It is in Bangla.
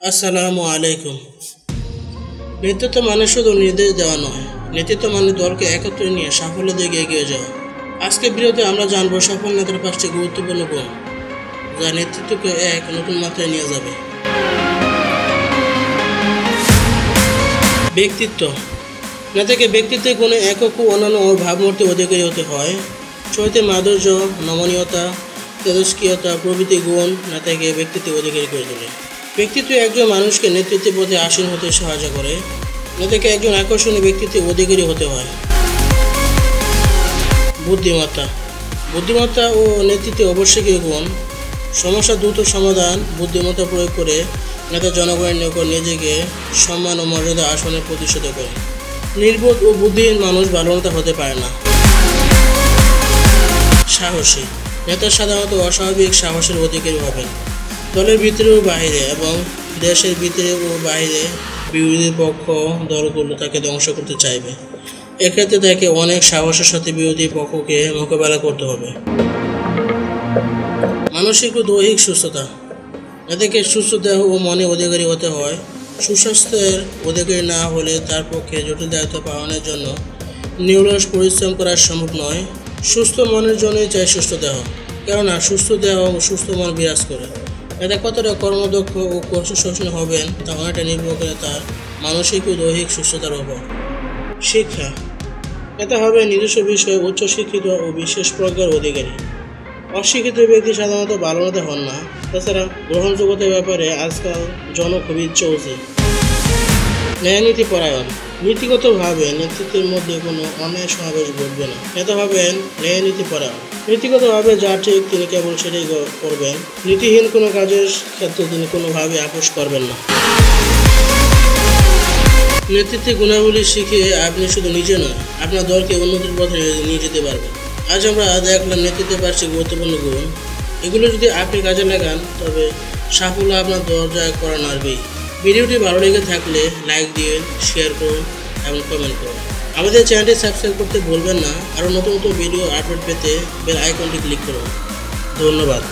আসসালামু আলাইকুম। নেতৃত্ব মানে শুধু নির্দেশ দেওয়া নয়, নেতৃত্ব মানে দলকে একত্রে নিয়ে সাফল্যের দিকে এগিয়ে যাওয়া। আজকের ভিডিওতে আমরা জানবো সফল নেতার 5টি গুরুত্বপূর্ণ গুণ, যা নেতৃত্বকে এক নতুন মাত্রায় নিয়ে যাবে। ব্যক্তিত্ব। নেতাকে ব্যক্তিত্বের গুণে একক ও অন্যান্য ভাবমূর্তি অধিকারী হতে হয়। চরিত্রের মাধুর্য, নমনীয়তা, তেজস্ক্রিয়তা প্রভৃতি গুণ নেতাকে ব্যক্তিত্বের অধিকারী করে তোলে। ব্যক্তিত্ব একজন মানুষকে নেতৃত্বের পথে আসীন হতে সাহায্য করে। নেতাকে একজন আকর্ষণীয় ব্যক্তিত্বের অধিকারী হতে হয়। বুদ্ধিমত্তা। বুদ্ধিমত্তা ও নেতৃত্বে আবশ্যকীয় গুণ। সমস্যা দ্রুত সমাধান। বুদ্ধিমত্তা প্রয়োগ করে নেতা জনগণের নিকট নিজেকে সম্মান ও মর্যাদা আসনে প্রতিষ্ঠিত করে। নির্বোধ ও বুদ্ধিহীন মানুষ ভালো নেতা হতে পারে না। সাহসী। নেতা সাধারণত অস্বাভাবিক সাহসের অধিকারী হবেন। দলের ভিতরে ও বাইরে এবং দেশের ভিতরে ও বাইরে বিরোধী পক্ষ দলগুলো তাকে ধ্বংস করতে চাইবে। এক্ষেত্রে তাকে অনেক সাহসের সাথে বিরোধী পক্ষকে মোকাবেলা করতে হবে। মানসিক ও দৈহিক সুস্থতা। এদেরকে সুস্থ দেহ ও মনে অধিকারী হতে হয়। সুস্বাস্থ্যের অধিকারী না হলে তার পক্ষে জটিল দায়িত্ব পালনের জন্য নিরলস পরিশ্রম করা সম্ভব নয়। সুস্থ মনের জন্যই চাই সুস্থ দেহ, কেননা সুস্থ দেহ ও সুস্থ মন বিরাজ করে। নেতা কতটা কর্মদক্ষ ও কষ্ট সহিষ্ণু হবেন তা অনেকটা নির্ভর করে তার মানসিক ও দৈহিক সুস্থতার উপর। শিক্ষা। নেতা হবে নিজস্ব বিষয়ে উচ্চশিক্ষিত ও বিশেষ প্রজ্ঞার অধিকারী। অশিক্ষিত ব্যক্তি সাধারণত ভালো নেতা হন না। তাছাড়া গ্রহণযোগ্যতার ব্যাপারে আজকাল খুবই চলছে। ন্যায়নীতি পরায়ণ। নীতিগতভাবে নেতৃত্বের মধ্যে কোনো অন্যায় সমাবেশ ঘটবে না। নেতা হবেন ন্যায়নীতি পরায়ণ। নীতিগতভাবে যা ঠিক তিনি কেবল সেটাই করবেন। নীতিহীন কোনো কাজের ক্ষেত্রে তিনি কোনোভাবে আপোষ করবেন না। নেতৃত্বের গুণাবলী শিখে আপনি শুধু নিজে নয়, আপনার দলকে উন্নতির পথে নিয়ে যেতে পারবেন। আজ আমরা দেখলাম নেতৃত্বের 5টি গুরুত্বপূর্ণ গুণ। এগুলো যদি আপনি কাজে লাগান তবে সাফল্য আপনার দরজায় করা নাড়বেই। ভিডিওটি ভালো লেগে থাকলে লাইক দিয়ে শেয়ার করুন এবং কমেন্ট করুন। আমাদের চ্যানেলটি সাবস্ক্রাইব করতে ভুলবেন না। আরও নতুন নতুন ভিডিও আপডেট পেতে বেল আইকনটি ক্লিক করুন। ধন্যবাদ।